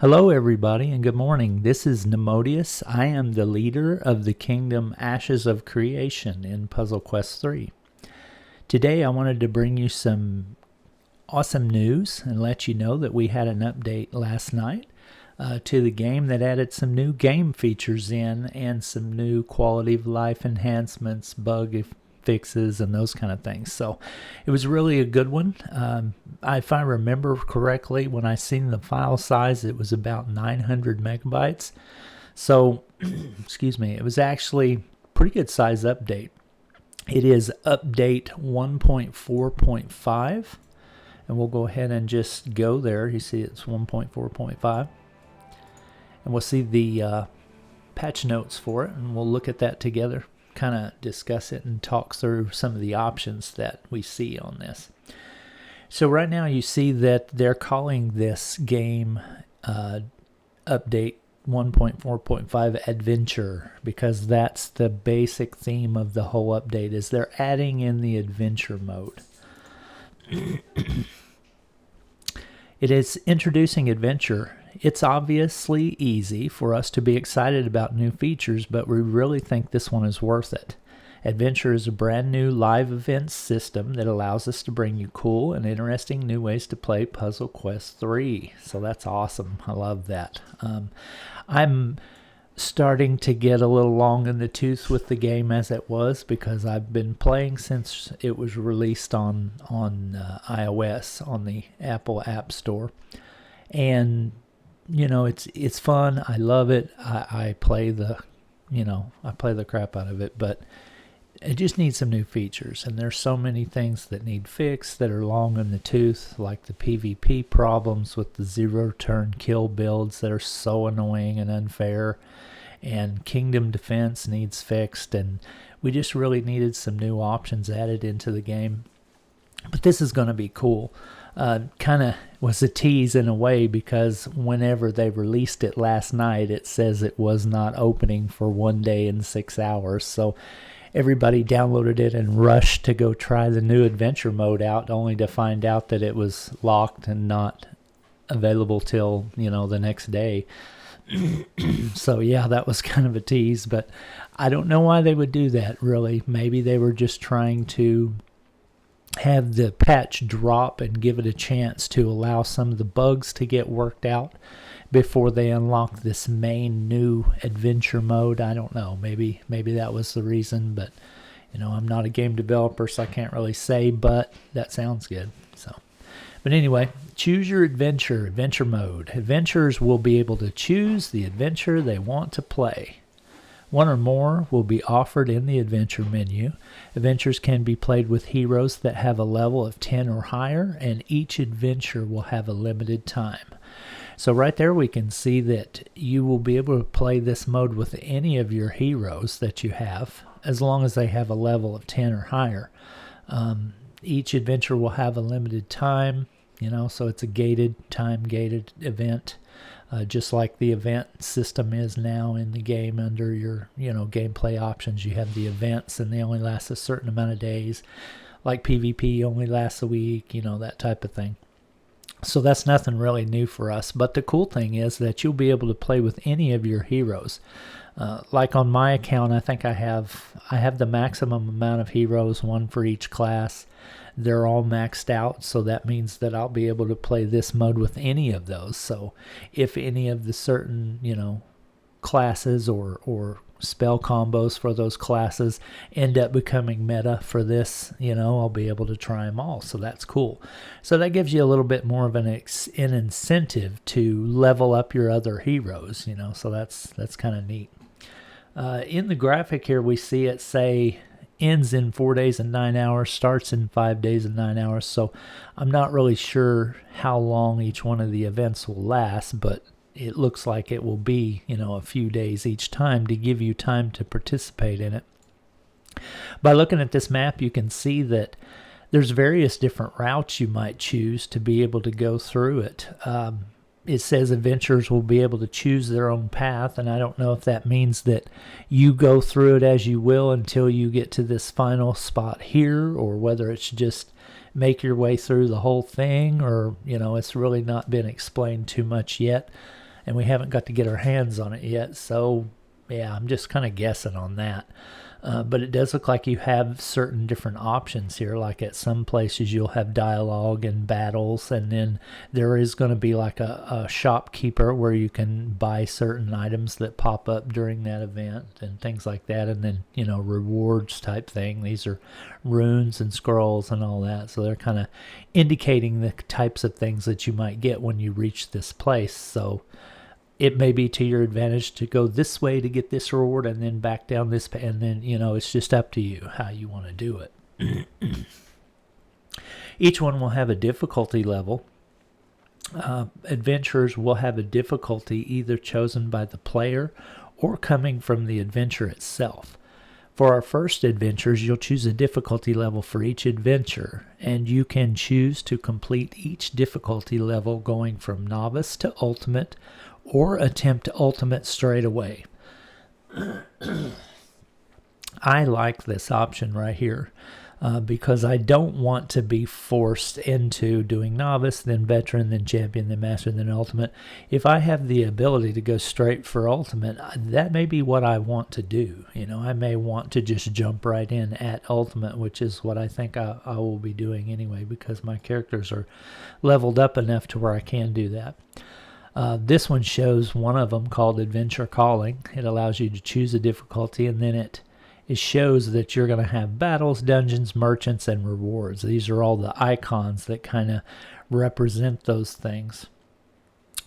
Hello, everybody, and good morning. This is Nemodius. I am the leader of the Kingdom Ashes of Creation in Puzzle Quest 3. Today, I wanted to bring you some awesome news and let you know that we had an update last night to the game that added some new game features in and some new quality of life enhancements, bug fixes, and those kind of things. So it was really a good one. If I remember correctly, when I seen the file size, it was about 900 megabytes. So, excuse me, it was actually pretty good size update. It is update 1.4.5, and we'll go ahead and just go there. You see it's 1.4.5, and we'll see the patch notes for it, and we'll look at that together, kind of discuss it and talk through some of the options that we see on this. So right now you see that they're calling this game update 1.4.5 adventure, because that's the basic theme of the whole update, is they're adding in the adventure mode. It is introducing adventure. It's obviously easy for us to be excited about new features, but we really think this one is worth it. Adventure is a brand new live events system that allows us to bring you cool and interesting new ways to play Puzzle Quest 3. So that's awesome. I love that. I'm starting to get a little long in the tooth with the game as it was, because I've been playing since it was released on iOS on the Apple App Store, and you know it's fun. I love it. I play the crap out of it, but it just needs some new features, and there's so many things that need fixed that are long in the tooth, like the PvP problems with the zero turn kill builds that are so annoying and unfair, and Kingdom Defense needs fixed, and we just really needed some new options added into the game. But this is going to be cool. Kind of was a tease in a way, because whenever they released it last night, it says it was not opening for 1 day and 6 hours. So everybody downloaded it and rushed to go try the new adventure mode out, only to find out that it was locked and not available till, the next day. So yeah, that was kind of a tease, but I don't know why they would do that, really. Maybe they were just trying to have the patch drop and give it a chance to allow some of the bugs to get worked out before they unlock this main new adventure mode. I don't know. Maybe that was the reason, but I'm not a game developer, so I can't really say, but that sounds good. But anyway, choose your adventure mode. Adventurers will be able to choose the adventure they want to play. One or more will be offered in the adventure menu. Adventures can be played with heroes that have a level of 10 or higher, and each adventure will have a limited time. So right there we can see that you will be able to play this mode with any of your heroes that you have, as long as they have a level of 10 or higher. Each adventure will have a limited time, so it's a time-gated event, just like the event system is now in the game. Under your, gameplay options, you have the events, and they only last a certain amount of days, like PvP only lasts a week, that type of thing. So that's nothing really new for us, but the cool thing is that you'll be able to play with any of your heroes. Like on my account, I think I have the maximum amount of heroes, one for each class. They're all maxed out, so that means that I'll be able to play this mode with any of those. So if any of the certain, classes or spell combos for those classes end up becoming meta for this, I'll be able to try them all. So that's cool. So that gives you a little bit more of an incentive to level up your other heroes, so that's kind of neat. In the graphic here, we see it say ends in 4 days and 9 hours, starts in 5 days and 9 hours. So I'm not really sure how long each one of the events will last, but it looks like it will be, a few days each time to give you time to participate in it. By looking at this map, you can see that there's various different routes you might choose to be able to go through it. it says adventurers will be able to choose their own path, and I don't know if that means that you go through it as you will until you get to this final spot here, or whether it's just make your way through the whole thing, or, it's really not been explained too much yet, and we haven't got to get our hands on it yet, so yeah, I'm just kind of guessing on that. But it does look like you have certain different options here. Like at some places you'll have dialogue and battles, and then there is going to be like a shopkeeper where you can buy certain items that pop up during that event and things like that. And then, rewards type thing. These are runes and scrolls and all that. So they're kind of indicating the types of things that you might get when you reach this place. So it may be to your advantage to go this way to get this reward and then back down this, and then, it's just up to you how you want to do it. Each one will have a difficulty level. Adventurers will have a difficulty either chosen by the player or coming from the adventure itself. For our first adventures, you'll choose a difficulty level for each adventure, and you can choose to complete each difficulty level going from novice to ultimate, or attempt ultimate straight away. I like this option right here because I don't want to be forced into doing novice, then veteran, then champion, then master, then ultimate. If I have the ability to go straight for ultimate, that may be what I want to do. I may want to just jump right in at ultimate, which is what I think I will be doing anyway, because my characters are leveled up enough to where I can do that. This one shows one of them called Adventure Calling. It allows you to choose a difficulty, and then it shows that you're going to have battles, dungeons, merchants, and rewards. These are all the icons that kind of represent those things.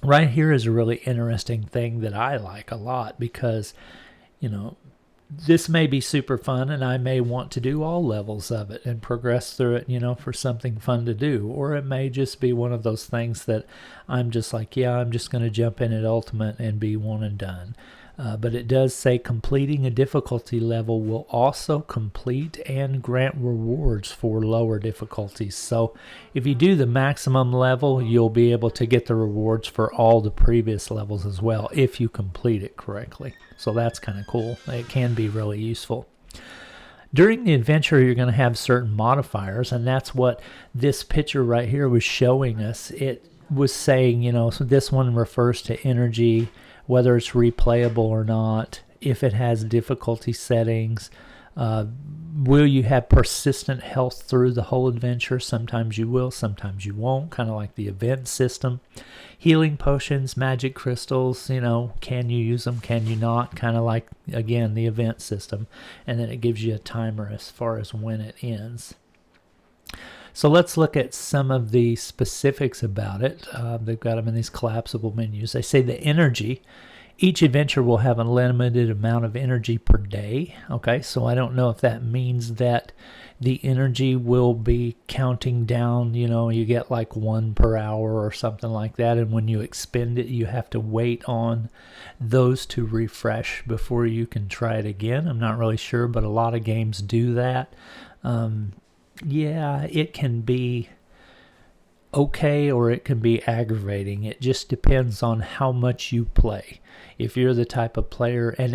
Right here is a really interesting thing that I like a lot because, this may be super fun, and I may want to do all levels of it and progress through it, for something fun to do. Or it may just be one of those things that I'm just like, yeah, I'm just going to jump in at ultimate and be one and done. But it does say completing a difficulty level will also complete and grant rewards for lower difficulties. So if you do the maximum level, you'll be able to get the rewards for all the previous levels as well if you complete it correctly. So that's kind of cool. It can be really useful. During the adventure, you're going to have certain modifiers, and that's what this picture right here was showing us. It was saying, so this one refers to energy, whether it's replayable or not, if it has difficulty settings. Will you have persistent health through the whole adventure? Sometimes you will, sometimes you won't, kind of like the event system. Healing potions, magic crystals, can you use them, can you not? Kind of like, again, the event system. And then it gives you a timer as far as when it ends. So let's look at some of the specifics about it. They've got them in these collapsible menus. They say the energy. Each adventure will have a limited amount of energy per day. Okay, so I don't know if that means that the energy will be counting down. You get like 1 per hour or something like that. And when you expend it, you have to wait on those to refresh before you can try it again. I'm not really sure, but a lot of games do that. Yeah, it can be okay or it can be aggravating. It just depends on how much you play. If you're the type of player, and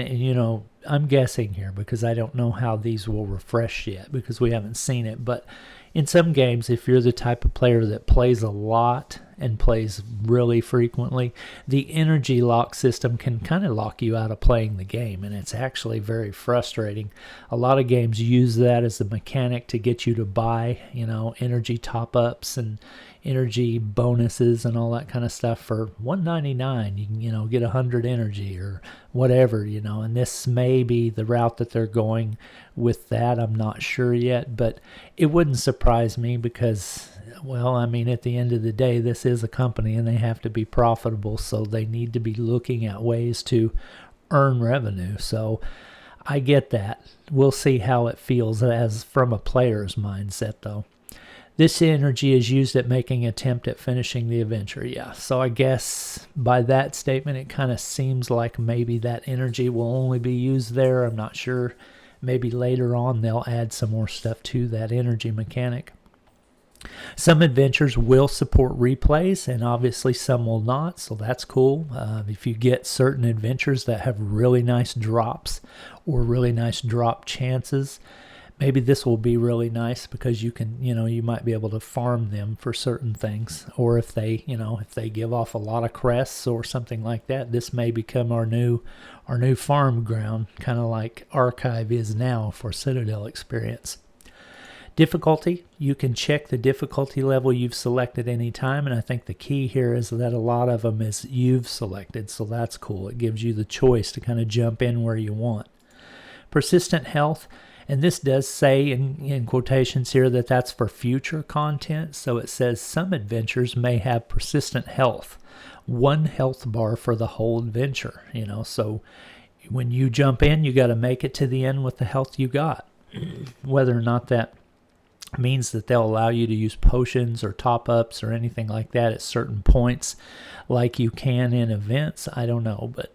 I'm guessing here because I don't know how these will refresh yet because we haven't seen it, but in some games, if you're the type of player that plays a lot and plays really frequently, the energy lock system can kind of lock you out of playing the game, and it's actually very frustrating. A lot of games use that as a mechanic to get you to buy, energy top-ups and energy bonuses and all that kind of stuff for $1.99. You can, get 100 energy or whatever, and this may be the route that they're going with that. I'm not sure yet, but it wouldn't surprise me because, at the end of the day, this is a company and they have to be profitable, so they need to be looking at ways to earn revenue. So I get that. We'll see how it feels as from a player's mindset, though. This energy is used at making an attempt at finishing the adventure. Yeah, so I guess by that statement, it kind of seems like maybe that energy will only be used there. I'm not sure. Maybe later on they'll add some more stuff to that energy mechanic. Some adventures will support replays, and obviously some will not, so that's cool. If you get certain adventures that have really nice drops or really nice drop chances, maybe this will be really nice because you can, you might be able to farm them for certain things. Or if they, if they give off a lot of crests or something like that, this may become our new farm ground, kind of like Archive is now for Citadel experience. Difficulty, you can check the difficulty level you've selected anytime, and I think the key here is that a lot of them is you've selected, so that's cool. It gives you the choice to kind of jump in where you want. Persistent health, and this does say in quotations here that that's for future content, so it says some adventures may have persistent health, 1 health bar for the whole adventure, so when you jump in, you got to make it to the end with the health you got. Whether or not that means that they'll allow you to use potions or top-ups or anything like that at certain points like you can in events, I don't know, but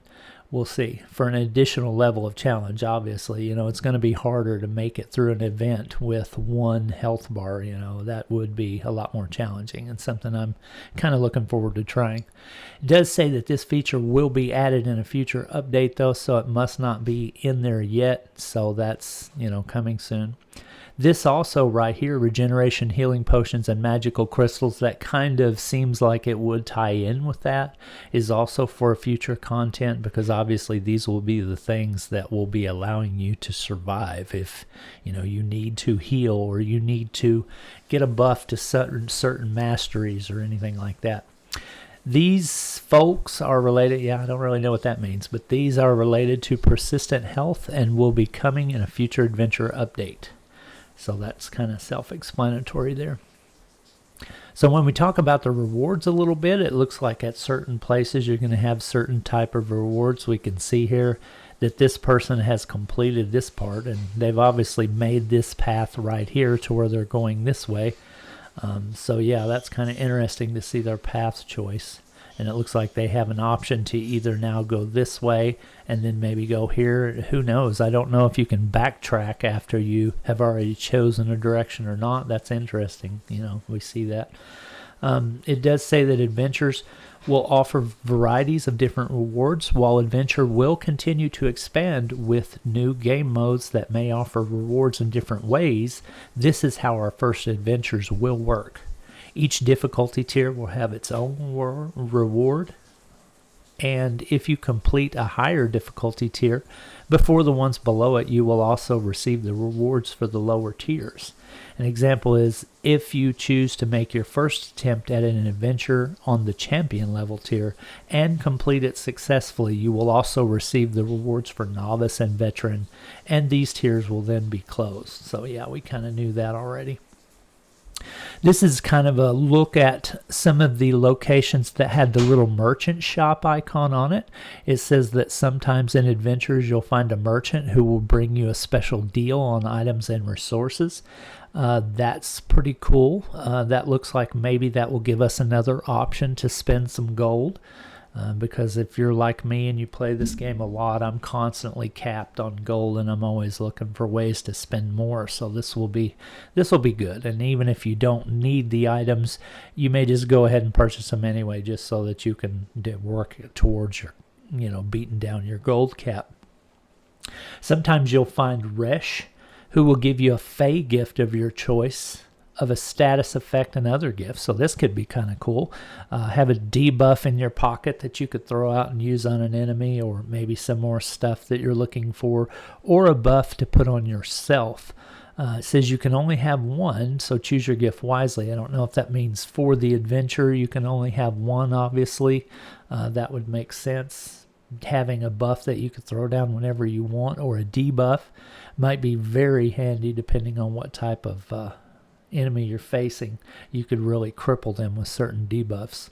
we'll see. For an additional level of challenge, obviously, it's going to be harder to make it through an event with 1 health bar. That would be a lot more challenging and something I'm kind of looking forward to trying. It does say that this feature will be added in a future update, though, so it must not be in there yet. So that's, coming soon. This also right here, regeneration, healing potions, and magical crystals, that kind of seems like it would tie in with that, is also for future content, because obviously these will be the things that will be allowing you to survive if you need to heal or you need to get a buff to certain masteries or anything like that. These folks are related, I don't really know what that means, but these are related to persistent health and will be coming in a future adventure update. So that's kind of self-explanatory there. So when we talk about the rewards a little bit, it looks like at certain places you're going to have certain type of rewards. We can see here that this person has completed this part, and they've obviously made this path right here to where they're going this way. So yeah, that's kind of interesting to see their path choice. And it looks like they have an option to either now go this way and then maybe go here. Who knows? I don't know if you can backtrack after you have already chosen a direction or not. That's interesting. We see that. It does say that adventures will offer varieties of different rewards, while adventure will continue to expand with new game modes that may offer rewards in different ways. This is how our first adventures will work. Each difficulty tier will have its own reward, and if you complete a higher difficulty tier before the ones below it, you will also receive the rewards for the lower tiers. An example is if you choose to make your first attempt at an adventure on the champion level tier and complete it successfully, you will also receive the rewards for novice and veteran, and these tiers will then be closed. So yeah, we kind of knew that already. This is kind of a look at some of the locations that had the little merchant shop icon on it. It says that sometimes in adventures you'll find a merchant who will bring you a special deal on items and resources. That's pretty cool. That looks like maybe that will give us another option to spend some gold. Because if you're like me and you play this game a lot, I'm constantly capped on gold and I'm always looking for ways to spend more. So this will be good. And even if you don't need the items, you may just go ahead and purchase them anyway, just so that you can work towards your, beating down your gold cap. Sometimes you'll find Resh, who will give you a Fey gift of your choice of a status effect and other gifts. So this could be kind of cool. Have a debuff in your pocket that you could throw out and use on an enemy, or maybe some more stuff that you're looking for, or a buff to put on yourself. It says you can only have one, so choose your gift wisely. I don't know if that means for the adventure you can only have one, obviously. That would make sense. Having a buff that you could throw down whenever you want, or a debuff, might be very handy depending on what type of enemy you're facing. You could really cripple them with certain debuffs.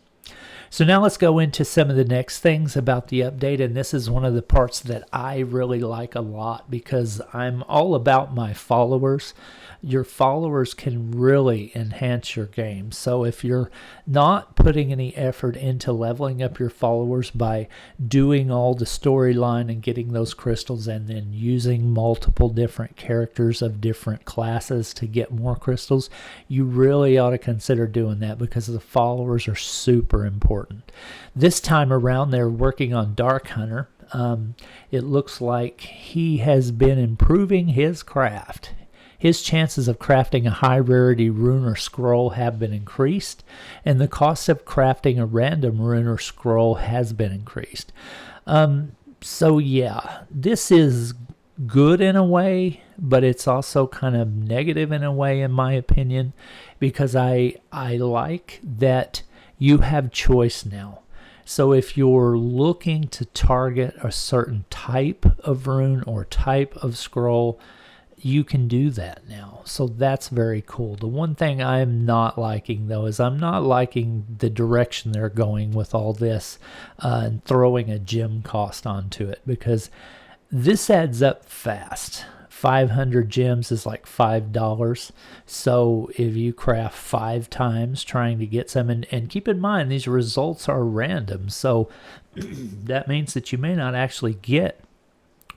So now let's go into some of the next things about the update, and this is one of the parts that I really like a lot because I'm all about my followers. Your followers can really enhance your game. So if you're not putting any effort into leveling up your followers by doing all the storyline and getting those crystals and then using multiple different characters of different classes to get more crystals, you really ought to consider doing that because the followers are super important. This time around, they're working on Dark Hunter. It looks like he has been improving his craft. His chances of crafting a high rarity rune or scroll have been increased, and the cost of crafting a random rune or scroll has been increased. So yeah, this is good in a way, but it's also kind of negative in a way, in my opinion, because I like that you have choice now. So if you're looking to target a certain type of rune or type of scroll, you can do that now. So that's very cool. The one thing I'm not liking, though, is I'm not liking the direction they're going with all this and throwing a gem cost onto it, because this adds up fast. 500 gems is like $5. So if you craft 5 times trying to get some, and keep in mind these results are random, so that means that you may not actually get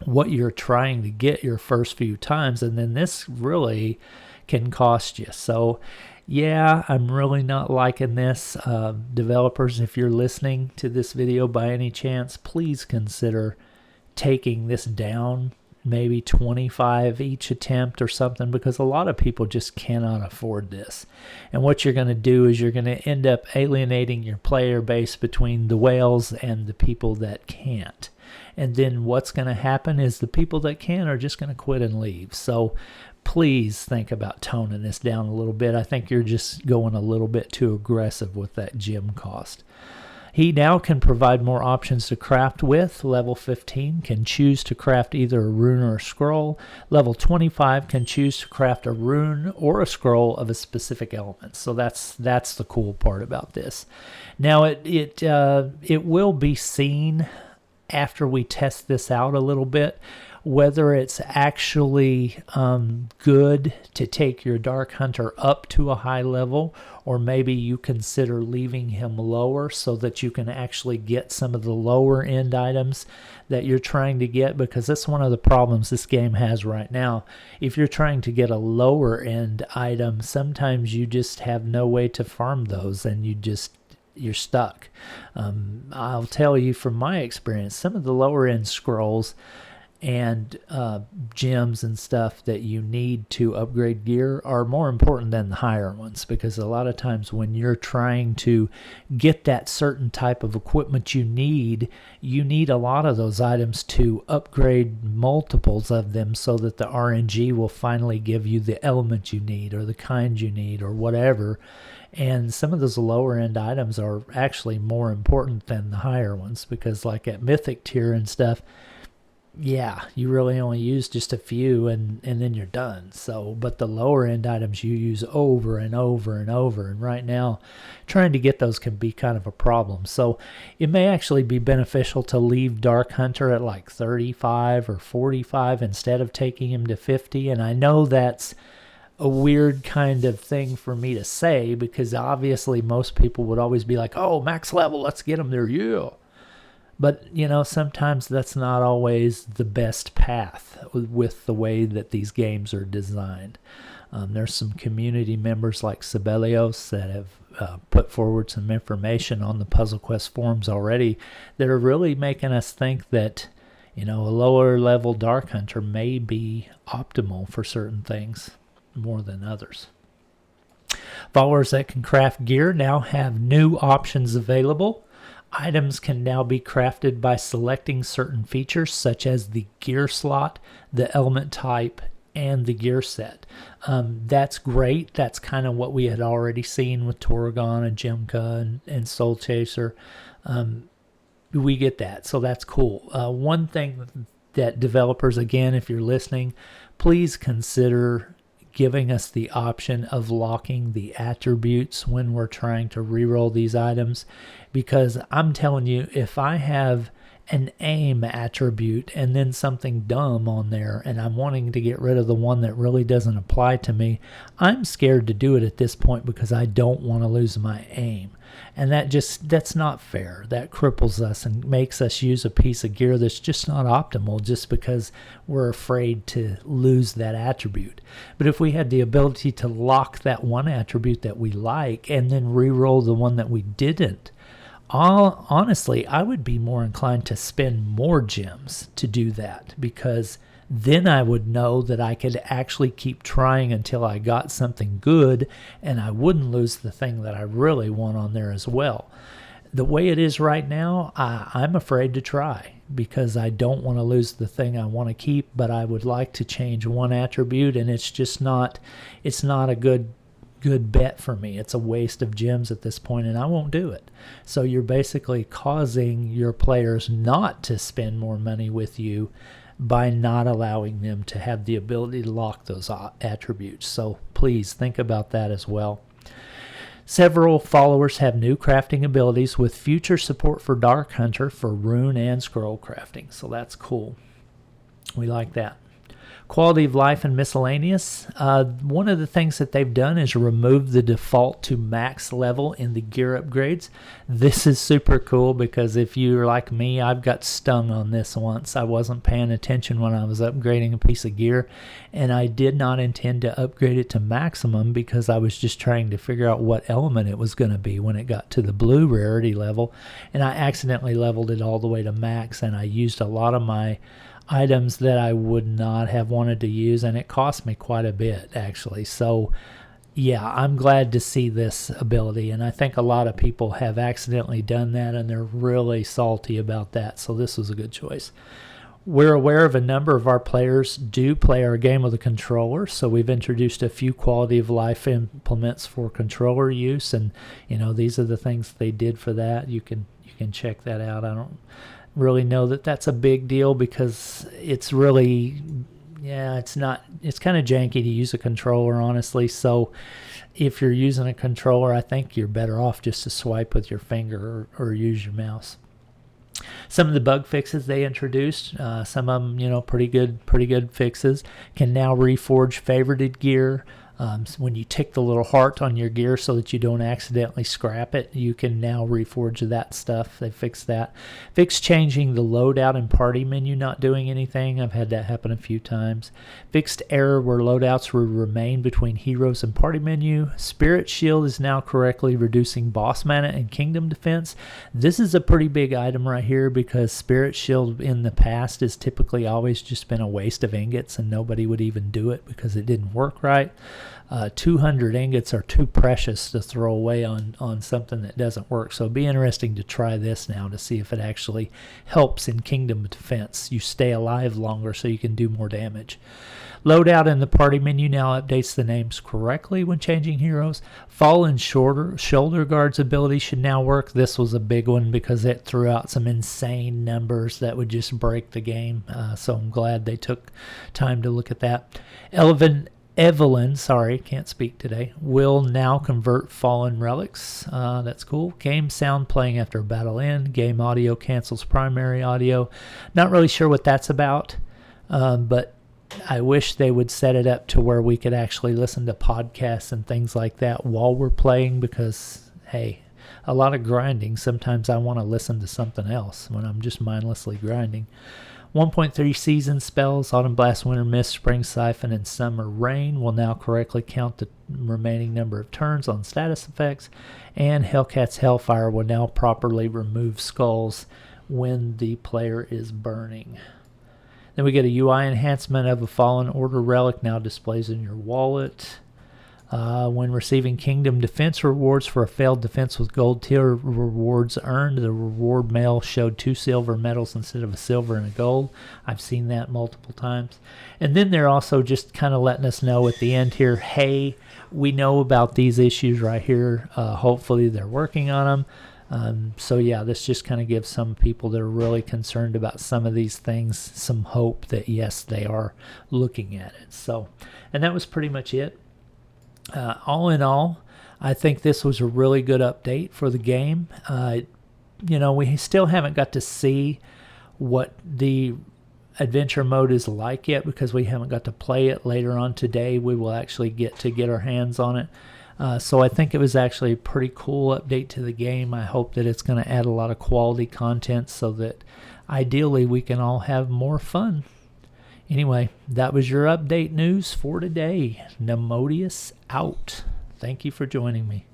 what you're trying to get your first few times, and then this really can cost you. So yeah, I'm really not liking this. Developers, if you're listening to this video by any chance, please consider taking this down, maybe 25 each attempt or something, because a lot of people just cannot afford this. And what you're going to do is you're going to end up alienating your player base between the whales and the people that can't. And then what's going to happen is the people that can are just going to quit and leave. So please think about toning this down a little bit. I think you're just going a little bit too aggressive with that gem cost. He now can provide more options to craft with. Level 15 can choose to craft either a rune or a scroll. Level 25 can choose to craft a rune or a scroll of a specific element. So that's the cool part about this. Now it will be seen after we test this out a little bit whether it's actually good to take your Dark Hunter up to a high level, or maybe you consider leaving him lower so that you can actually get some of the lower end items that you're trying to get, because that's one of the problems this game has right now. If you're trying to get a lower end item, sometimes you just have no way to farm those and you're stuck. I'll tell you from my experience, some of the lower end scrolls and gems and stuff that you need to upgrade gear are more important than the higher ones, because a lot of times when you're trying to get that certain type of equipment you need a lot of those items to upgrade multiples of them so that the RNG will finally give you the element you need or the kind you need or whatever. And some of those lower end items are actually more important than the higher ones, because like at mythic tier and stuff, yeah, you really only use just a few and then you're done. So, but the lower end items you use over and over and over. And right now, trying to get those can be kind of a problem. So it may actually be beneficial to leave Dark Hunter at like 35 or 45 instead of taking him to 50. And I know that's a weird kind of thing for me to say, because obviously most people would always be like, oh, max level, let's get him there, yeah. But, you know, sometimes that's not always the best path with the way that these games are designed. There's some community members like Sibelius that have put forward some information on the Puzzle Quest forums already that are really making us think that, you know, a lower level Dark Hunter may be optimal for certain things more than others. Followers that can craft gear now have new options available. Items can now be crafted by selecting certain features such as the gear slot, the element type, and the gear set. That's great. That's kind of what we had already seen with Torgon and Jemka and Soul Chaser. We get that, so that's cool. One thing that developers, again, if you're listening, please consider giving us the option of locking the attributes when we're trying to reroll these items, because I'm telling you, if I have an aim attribute and then something dumb on there and I'm wanting to get rid of the one that really doesn't apply to me, I'm scared to do it at this point because I don't want to lose my aim. And that's not fair. That cripples us and makes us use a piece of gear that's just not optimal just because we're afraid to lose that attribute. But if we had the ability to lock that one attribute that we like and then re-roll the one that we didn't, honestly, I would be more inclined to spend more gems to do that, because then I would know that I could actually keep trying until I got something good and I wouldn't lose the thing that I really want on there as well. The way it is right now, I'm afraid to try because I don't want to lose the thing I want to keep, but I would like to change one attribute, and it's not a good bet for me. It's a waste of gems at this point, and I won't do it. So you're basically causing your players not to spend more money with you by not allowing them to have the ability to lock those attributes. So please think about that as well. Several followers have new crafting abilities with future support for Dark Hunter for rune and scroll crafting. So that's cool. We like that. Quality of life and miscellaneous. One of the things that they've done is remove the default to max level in the gear upgrades. This is super cool because if you're like me, I've got stung on this once. I wasn't paying attention when I was upgrading a piece of gear, and I did not intend to upgrade it to maximum because I was just trying to figure out what element it was going to be when it got to the blue rarity level, and I accidentally leveled it all the way to max, and I used a lot of my items that I would not have wanted to use, and it cost me quite a bit actually. So yeah, I'm glad to see this ability, and I think a lot of people have accidentally done that and they're really salty about that, so this was a good choice. We're aware of a number of our players do play our game with a controller, so we've introduced a few quality of life implements for controller use, and these are the things they did for that. You can check that out. I don't really know that that's a big deal because it's really, it's kind of janky to use a controller, honestly. So if you're using a controller, I think you're better off just to swipe with your finger or use your mouse. Some of the bug fixes they introduced, some of them, pretty good fixes, can now reforge favorited gear. So when you tick the little heart on your gear so that you don't accidentally scrap it, you can now reforge that stuff. They fixed that. Fixed changing the loadout and party menu not doing anything. I've had that happen a few times. Fixed error where loadouts will remain between heroes and party menu. Spirit Shield is now correctly reducing boss mana and kingdom defense. This is a pretty big item right here because Spirit Shield in the past has typically always just been a waste of ingots and nobody would even do it because it didn't work right. 200 ingots are too precious to throw away on something that doesn't work. So it'd be interesting to try this now to see if it actually helps in kingdom defense. You stay alive longer so you can do more damage. Loadout in the party menu now updates the names correctly when changing heroes. Fallen shoulder guards ability should now work. This was a big one because it threw out some insane numbers that would just break the game. So I'm glad they took time to look at that. Evelyn, can't speak today, will now convert fallen relics. That's cool. Game sound playing after battle end. Game audio cancels primary audio. Not really sure what that's about, but I wish they would set it up to where we could actually listen to podcasts and things like that while we're playing because, hey, a lot of grinding. Sometimes I want to listen to something else when I'm just mindlessly grinding. 1.3 season spells, Autumn Blast, Winter Mist, Spring Siphon, and Summer Rain will now correctly count the remaining number of turns on status effects, and Hellcat's Hellfire will now properly remove skulls when the player is burning. Then we get a UI enhancement of a Fallen Order relic now displays in your wallet. When receiving Kingdom Defense rewards for a failed defense with gold tier rewards earned, the reward mail showed 2 silver medals instead of a silver and a gold. I've seen that multiple times. And then they're also just kind of letting us know at the end here, hey, we know about these issues right here. Hopefully they're working on them. So yeah, this just kind of gives some people that are really concerned about some of these things some hope that yes, they are looking at it. So, and that was pretty much it. All in all, I think this was a really good update for the game. We still haven't got to see what the adventure mode is like yet because we haven't got to play it. Later on today we will actually get our hands on it. So I think it was actually a pretty cool update to the game. I hope that it's going to add a lot of quality content so that ideally we can all have more fun. Anyway, that was your update news for today. Nemodius out. Thank you for joining me.